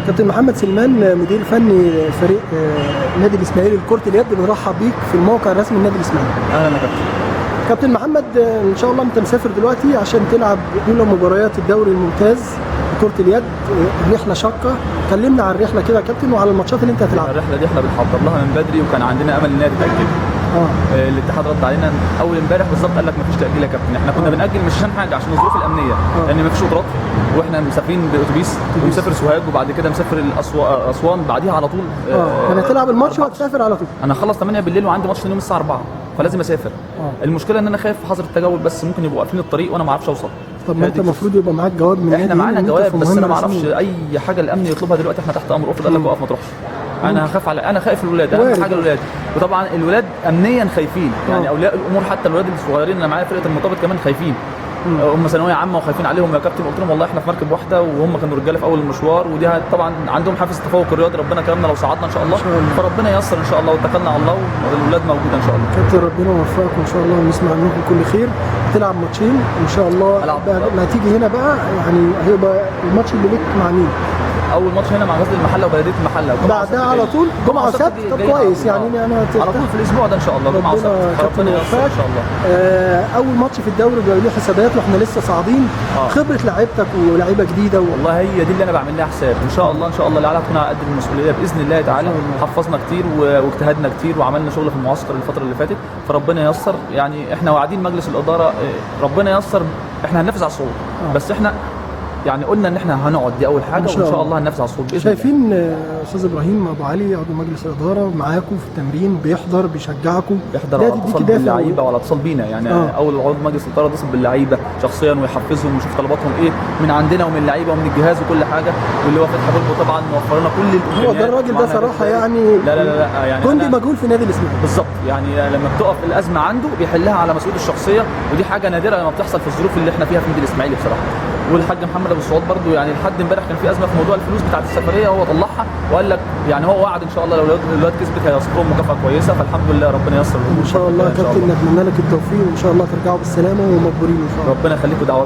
كابتن محمد سليمان مدير فني فريق نادي الاسماعيلي لكرة اليد، بنرحب بيك في الموقع الرسمي للنادي الاسماعيلي. اهلا يا كابتن. كابتن محمد، ان شاء الله انت مسافر دلوقتي عشان تلعب اولى مباريات الدوري الممتاز لكرة اليد، رحلة شاقة. كلمنا عن الرحلة كده يا كابتن وعلى الماتشات اللي انت هتلعبها. الرحلة دي احنا بنحضر لها من بدري، وكان عندنا امل انها تتأجل. الاتحاد رد علينا اول امبارح بالظبط، قال لك مفيش تأجيل يا كابتن. احنا كنا بنأجل مش عشان حاجة، عشان الظروف الأمنية، لأن مفيش قطارات واحنا مسافرين بأتوبيس، ومسافر سوهاج وبعد كده مسافر أسوان بعديها على طول. يعني هتلعب الماتش وهتسافر على طول. انا هخلص 8 بالليل وعندي ماتش ثاني يوم الساعة 4، فلازم اسافر. المشكلة ان انا خايف في حظر التجول، بس ممكن يبقوا قافلين الطريق وانا ما اعرفش اوصل. طب ما انت المفروض يبقى معاك جواب من احنا معانا جواب، بس انا ما اعرفش اي حاجة الامن يطلبها دلوقتي. احنا تحت امر، افرض قال لك اقف ما تروحش. انا خايف الولاد، اهم حاجه الولاد. وطبعا الولاد امنيا خايفين، يعني اولياء الامور حتى الولاد الصغيرين اللي معايا فرقه المرتبط كمان خايفين. هم ثانويه عامه وخايفين عليهم يا كابتن. قلت لهم والله احنا في مركب واحده وهم كانوا رجاله في اول المشوار، ودي طبعا عندهم حافز التفوق الرياضي. ربنا كرمنا لو صعدنا ان شاء الله، فربنا ييسر ان شاء الله، واتكلنا على الله والولاد موجوده ان شاء الله. كابتن ربنا يوفقك وان شاء الله ونسمع منكم كل خير. هتلعب ماتشين ان شاء الله. ما تيجي هنا بقى، يعني هيبقى الماتش اللي ليك مع مين؟ اول ماتش هنا مع غزل المحله وبلديه المحله، بعدها على طول جمعه وسبت. طب كويس، يعني انا على طول في الاسبوع ده ان شاء الله جمعه وسبت. ربنا يوفقك ان شاء الله. اول ماتش في الدوري بيبقى له حسابات واحنا لسه صاعدين. خبره لعيبتك ولاعيبه جديده والله هي دي اللي انا بعمل لها حساب. ان شاء الله ان شاء الله العيال هتكون على قد المسؤوليه باذن الله تعالى. حفظنا كتير واجتهدنا كتير وعملنا شغل في المعسكر الفتره اللي فاتت، فربنا ييسر. يعني احنا واعدين مجلس الاداره ربنا ييسر، احنا هننفذ على الصعود. بس احنا يعني قلنا ان احنا هنقعد، دي اول حاجه، وان شاء الله هننفذ على الصوت باذن الله. شايفين استاذ ابراهيم ابو علي عضو مجلس الاداره معاكم في التمرين، بيحضر بيشجعكم، بيحضر على اتصال باللعيبه وعلى اتصال بينا. يعني اول عضو مجلس الاداره اتصل باللعيبه شخصيا ويحفزهم ويشوف طلباتهم ايه من عندنا ومن اللعيبه ومن الجهاز وكل حاجه. واللي هو فتحي بلبو طبعا موفر لنا كل الامكانيات. هو ده الراجل ده صراحه يعني لا يعني جندي مجهول في نادي الاسماعيلي بالظبط. يعني لما بتقف الازمه عنده بيحلها على مسؤوليته الشخصيه، ودي حاجه نادره لما بتحصل في الظروف اللي احنا فيها في النادي الاسماعيلي بصراحه. والحاج محمد ابو السعود برضو، يعني لحد امبارح كان في ازمه في موضوع الفلوس بتاعت السفريه، هو طلعها وقال لك يعني هو وعد ان شاء الله لو الولاد كسبت هيصرفهم مكافاه كويسه. فالحمد لله ربنا ييسر ان شاء الله. كابتن نتمنى لك التوفيق وان شاء الله ترجعوا بالسلامه ومقبولين ان شاء الله. ربنا يخليكم، دعوات.